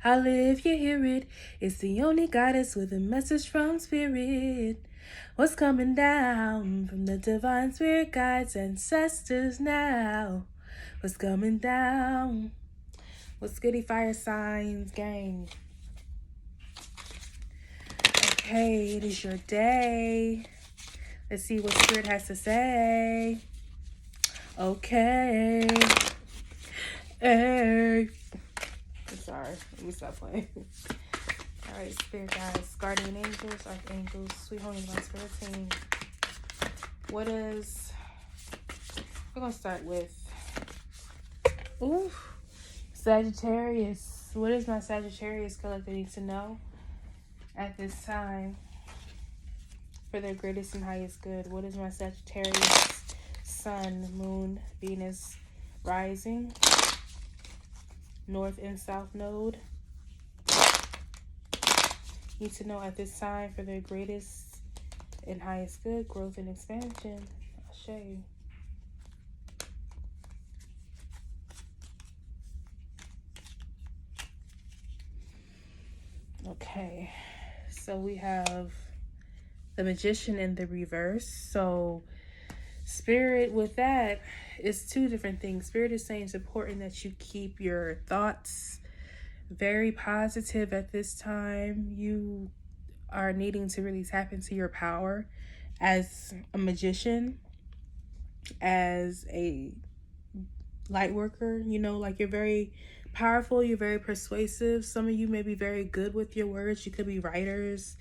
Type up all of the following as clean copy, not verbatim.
Holla if you hear it. It's the only guidance with a message from spirit. What's coming down from the divine spirit guides ancestors now? What's coming down? What's goody fire signs, gang? Okay, it is your day. Let's see what spirit has to say. Okay. Hey. I'm sorry. Let me stop playing. All right, spirit guides, guardian angels, archangels, sweet holy divine spirit team. What is... We're going to start with... Ooh. Sagittarius. What is my Sagittarius collective need to know at this time for their greatest and highest good? What is my Sagittarius sun, moon, Venus, rising, north and south node? Need to know at this time for their greatest and highest good, growth and expansion. Ashe. Okay, so we have the Magician in the reverse. So Spirit with that is two different things. Spirit is saying it's important that you keep your thoughts very positive at this time. You are needing to really tap into your power as a magician, as a light worker. You know, like, you're very powerful, you're very persuasive. Some of you may be very good with your words. You could be writers,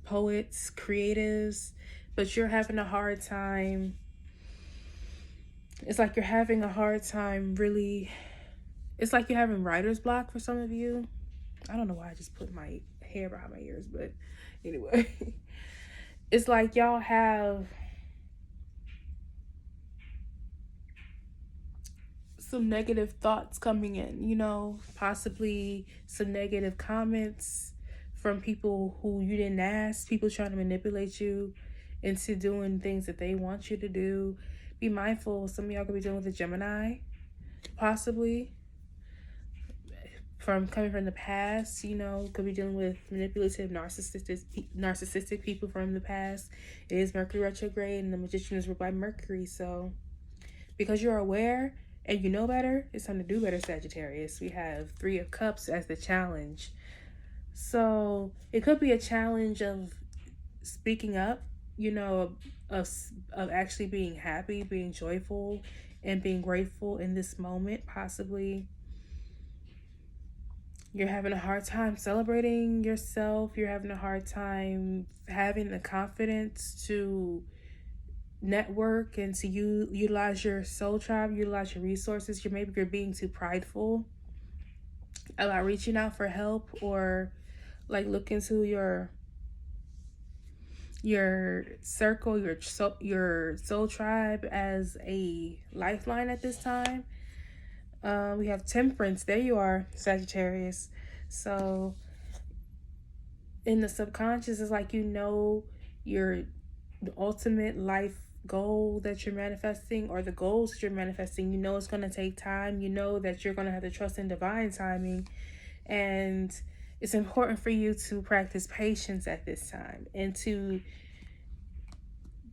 poets, creatives, but you're having a hard time. It's like you're having a hard time really. It's like you're having writer's block for some of you. I don't know why I just put my hair behind my ears, but anyway. It's like y'all have some negative thoughts coming in, you know, possibly some negative comments from people who you didn't ask, people trying to manipulate you into doing things that they want you to do. Be mindful, some of y'all could be dealing with a Gemini, possibly, coming from the past. You know, could be dealing with manipulative, narcissistic people from the past. It is Mercury retrograde, and the Magician is ruled by Mercury. So because you're aware and you know better, it's time to do better, Sagittarius. We have 3 of Cups as the challenge. So it could be a challenge of speaking up, you know, of actually being happy, being joyful, and being grateful in this moment. Possibly you're having a hard time celebrating yourself. You're having a hard time having the confidence to network and to utilize your soul tribe, utilize your resources. Maybe you're being too prideful about reaching out for help, or like look into your circle, your soul tribe as a lifeline at this time. We have Temperance. There you are, Sagittarius. So in the subconscious, it's like, you know, your ultimate life goal that you're manifesting, or the goals that you're manifesting, you know it's going to take time. You know that you're going to have to trust in divine timing, and it's important for you to practice patience at this time and to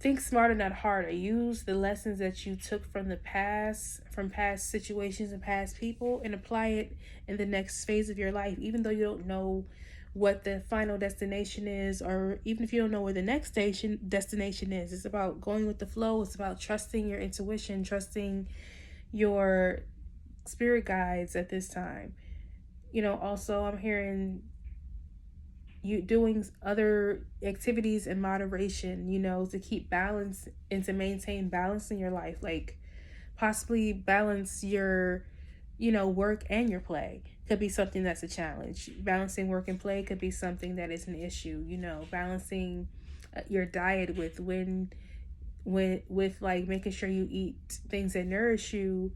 think smarter, not harder. Use the lessons that you took from the past, from past situations and past people, and apply it in the next phase of your life. Even though you don't know what the final destination is, or even if you don't know where the next destination is, it's about going with the flow. It's about trusting your intuition, trusting your spirit guides at this time. You know, also I'm hearing you doing other activities in moderation, you know, to keep balance and to maintain balance in your life. Like, possibly balance your, you know, work and your play. Could be something that's a challenge. Balancing work and play could be something that is an issue. You know, balancing your diet with like making sure you eat things that nourish you,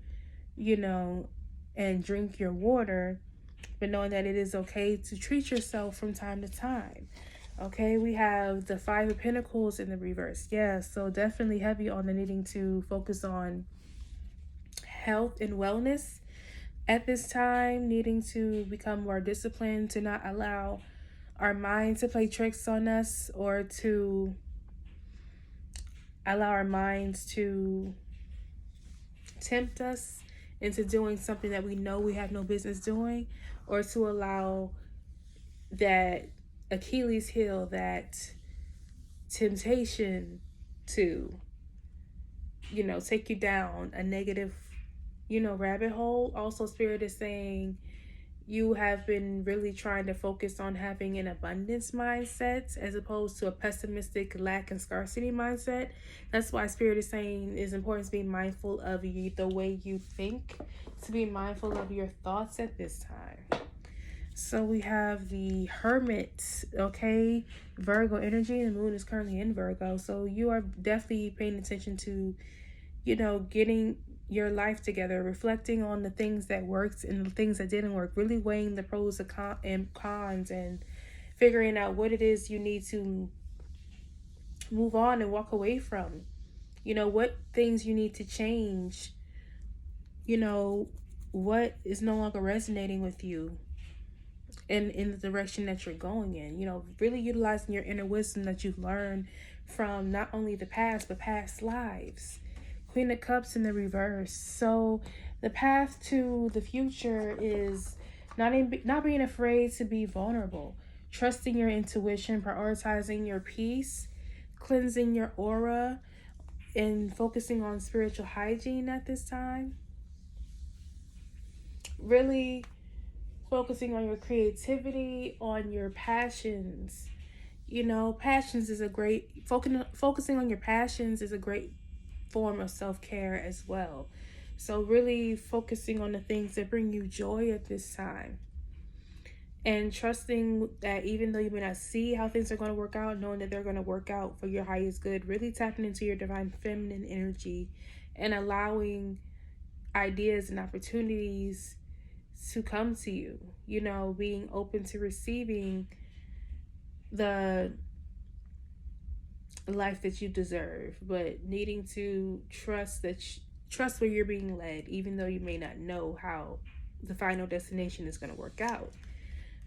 you know, and drink your water, but knowing that it is okay to treat yourself from time to time. Okay, we have the 5 of Pentacles in the reverse. Yeah, so definitely heavy on the needing to focus on health and wellness at this time, needing to become more disciplined, to not allow our mind to play tricks on us, or to allow our minds to tempt us into doing something that we know we have no business doing, or to allow that Achilles heel, that temptation to, take you down a negative, rabbit hole. Also, Spirit is saying you have been really trying to focus on having an abundance mindset as opposed to a pessimistic lack and scarcity mindset. That's why Spirit is saying it's important to be mindful of the way you think, to be mindful of your thoughts at this time. So we have the Hermit, okay? Virgo energy, and the moon is currently in Virgo. So you are definitely paying attention to, getting your life together, reflecting on the things that worked and the things that didn't work, really weighing the pros and cons, and figuring out what it is you need to move on and walk away from. What things you need to change, what is no longer resonating with you in the direction that you're going in. Really utilizing your inner wisdom that you've learned from not only the past, but past lives. Queen of Cups in the reverse. So the path to the future is not being afraid to be vulnerable, trusting your intuition, prioritizing your peace, cleansing your aura, and focusing on spiritual hygiene at this time. Really focusing on your creativity, on your passions. Passions is a great focusing on your passions is a great form of self-care as well. So really focusing on the things that bring you joy at this time, and trusting that even though you may not see how things are going to work out, knowing that they're going to work out for your highest good. Really tapping into your divine feminine energy and allowing ideas and opportunities to come to you, being open to receiving the life that you deserve, but needing to trust trust where you're being led, even though you may not know how the final destination is going to work out.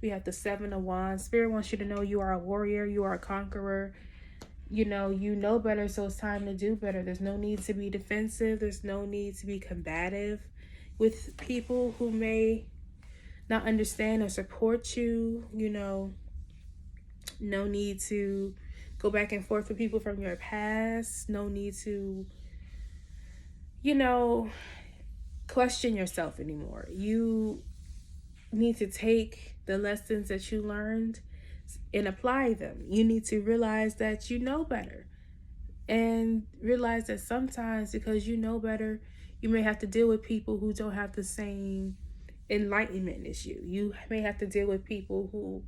We have the Seven of Wands. Spirit wants you to know you are a warrior, you are a conqueror. You know better, so it's time to do better. There's no need to be defensive. There's no need to be combative with people who may not understand or support you. No need to go back and forth with people from your past. No need to, question yourself anymore. You need to take the lessons that you learned and apply them. You need to realize that you know better, and realize that sometimes because you know better, you may have to deal with people who don't have the same enlightenment as you. You may have to deal with people who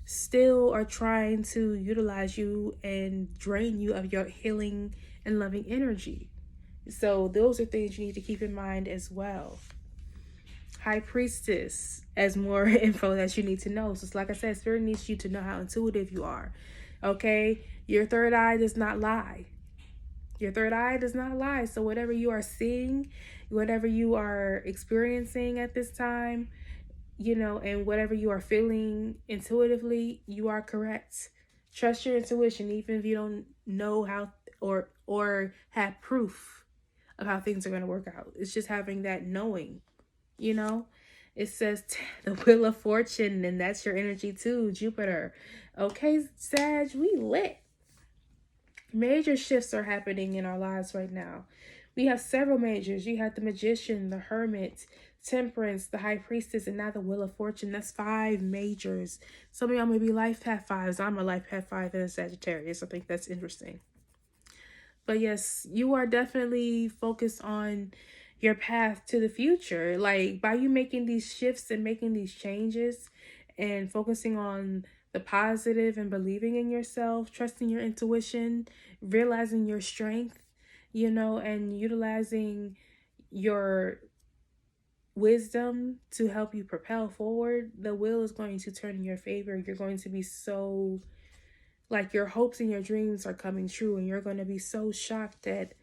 still are trying to utilize you and drain you of your healing and loving energy. So those are things you need to keep in mind as well. High Priestess as more info that you need to know. So it's like I said, Spirit needs you to know how intuitive you are. Okay? Your third eye does not lie. Your third eye does not lie. So whatever you are seeing, whatever you are experiencing at this time, and whatever you are feeling intuitively, you are correct. Trust your intuition, even if you don't know how or have proof of how things are going to work out. It's just having that knowing. It says the Wheel of Fortune, and that's your energy too, Jupiter. Okay, Sag, we lit. Major shifts are happening in our lives right now. We have several majors. You have the Magician, the Hermit, Temperance, the High Priestess, and now the Wheel of Fortune. That's 5 majors. Some of y'all may be life path 5s. I'm a life path 5 and a Sagittarius. I think that's interesting. But yes, you are definitely focused on your path to the future. Like, by you making these shifts and making these changes and focusing on the positive and believing in yourself, trusting your intuition, realizing your strength, and utilizing your wisdom to help you propel forward, the wheel is going to turn in your favor. You're going to be so, like, your hopes and your dreams are coming true, and you're going to be so shocked at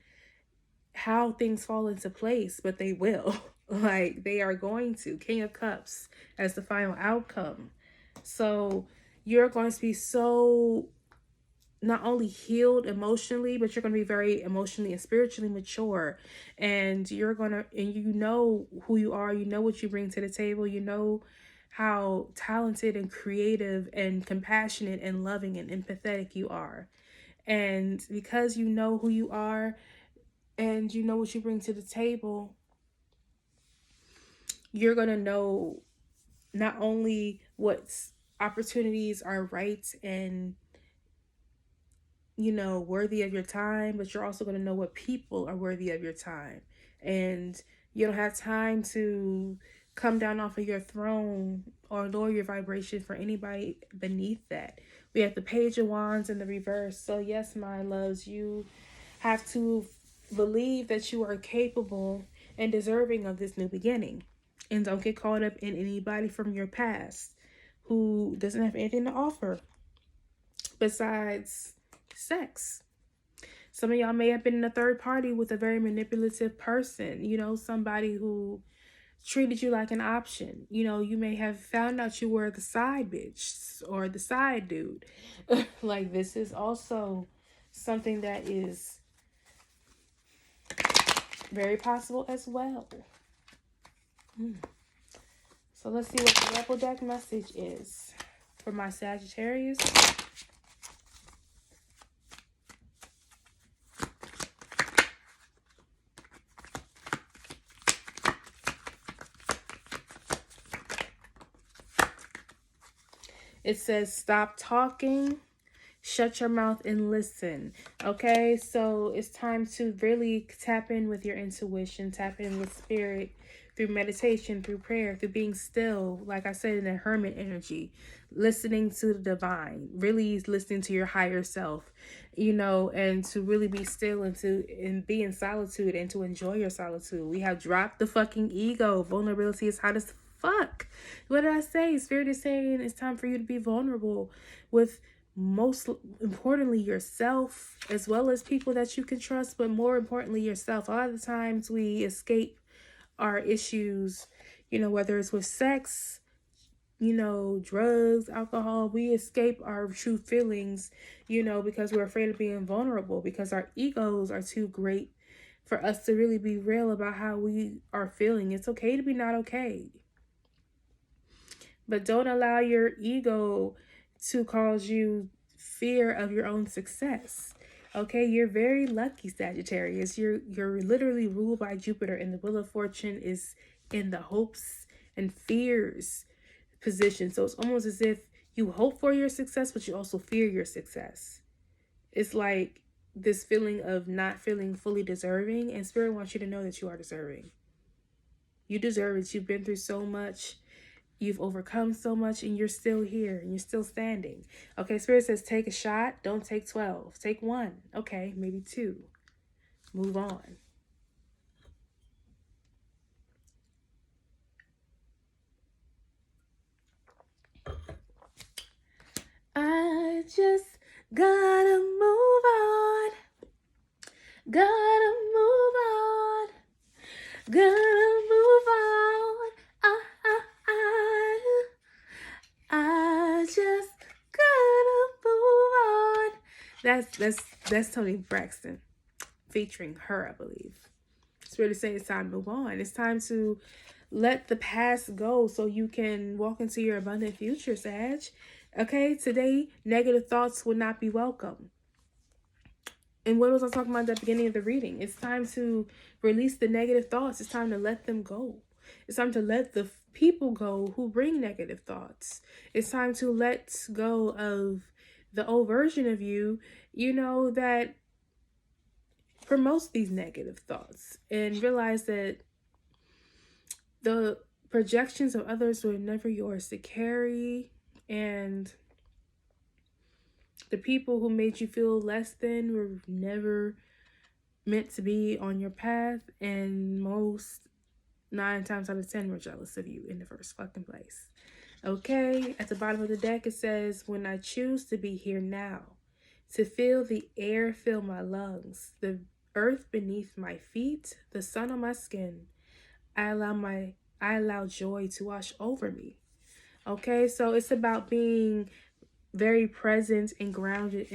how things fall into place, but they will. Like, they are going to. King of Cups as the final outcome. So you're going to be so not only healed emotionally, but you're going to be very emotionally and spiritually mature. And you're going to, and you know who you are, you know what you bring to the table, you know how talented and creative and compassionate and loving and empathetic you are. And because you know who you are and you know what you bring to the table, you're going to know not only what opportunities are right and, you know, worthy of your time, but you're also going to know what people are worthy of your time. And you don't have time to come down off of your throne or lower your vibration for anybody beneath that. We have the Page of Wands in the reverse. So yes, my loves, you have to believe that you are capable and deserving of this new beginning. And don't get caught up in anybody from your past who doesn't have anything to offer besides sex. Some of y'all may have been in a third party with a very manipulative person, you know, somebody who treated you like an option. You know, you may have found out you were the side bitch or the side dude. Like, this is also something that is very possible as well. So let's see what the Rebel deck message is for my Sagittarius. It says, stop talking, shut your mouth and listen. Okay, so it's time to really tap in with your intuition, tap in with spirit through meditation, through prayer, through being still, like I said, in the hermit energy, listening to the divine, really listening to your higher self, you know, and to really be still and be in solitude and to enjoy your solitude. We have dropped the fucking ego. Vulnerability is hot as fuck. What did I say? Spirit is saying it's time for you to be vulnerable with, most importantly, yourself, as well as people that you can trust, but more importantly, yourself. A lot of the times we escape our issues, you know, whether it's with sex, you know, drugs, alcohol, we escape our true feelings, you know, because we're afraid of being vulnerable, because our egos are too great for us to really be real about how we are feeling. It's okay to be not okay. But don't allow your ego to cause you fear of your own success. Okay, you're very lucky, Sagittarius. You're literally ruled by Jupiter, and the Wheel of Fortune is in the hopes and fears position. So it's almost as if you hope for your success, but you also fear your success. It's like this feeling of not feeling fully deserving, and Spirit wants you to know that you are deserving. You deserve it. You've been through so much. You've overcome so much, and you're still here and you're still standing. Okay, Spirit says take a shot. Don't take 12. Take 1. Okay, maybe 2. Move on. I just gotta move on. Gotta move on. Gotta move on. I just gotta move on. That's Toni Braxton featuring her, I believe. Spirit is saying it's time to move on. It's time to let the past go so you can walk into your abundant future, Sag. Okay, today, negative thoughts will not be welcome. And what was I talking about at the beginning of the reading? It's time to release the negative thoughts. It's time to let them go. It's time to let the people go who bring negative thoughts. It's time to let go of the old version of you, you know, that promotes these negative thoughts, and realize that the projections of others were never yours to carry, and the people who made you feel less than were never meant to be on your path, and most 9 times out of 10 were jealous of you in the first fucking place. Okay, at the bottom of the deck it says, when I choose to be here now, to feel the air fill my lungs, the earth beneath my feet, the sun on my skin, I allow joy to wash over me. Okay, so it's about being very present and grounded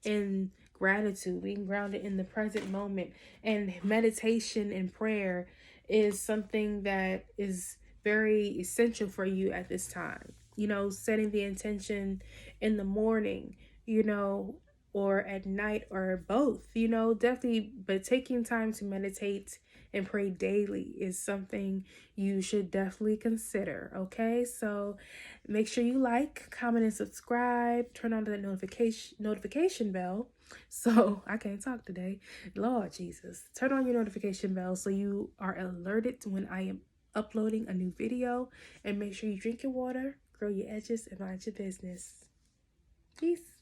in gratitude, being grounded in the present moment. And meditation and prayer is something that is very essential for you at this time. You know, setting the intention in the morning, you know, or at night, or both, you know, definitely. But taking time to meditate and pray daily is something you should definitely consider. Okay, so make sure you like, comment, and subscribe. Turn on the notification bell. So I can't talk today. Lord Jesus. Turn on your notification bell so you are alerted when I am uploading a new video. And make sure you drink your water, grow your edges, and mind your business. Peace.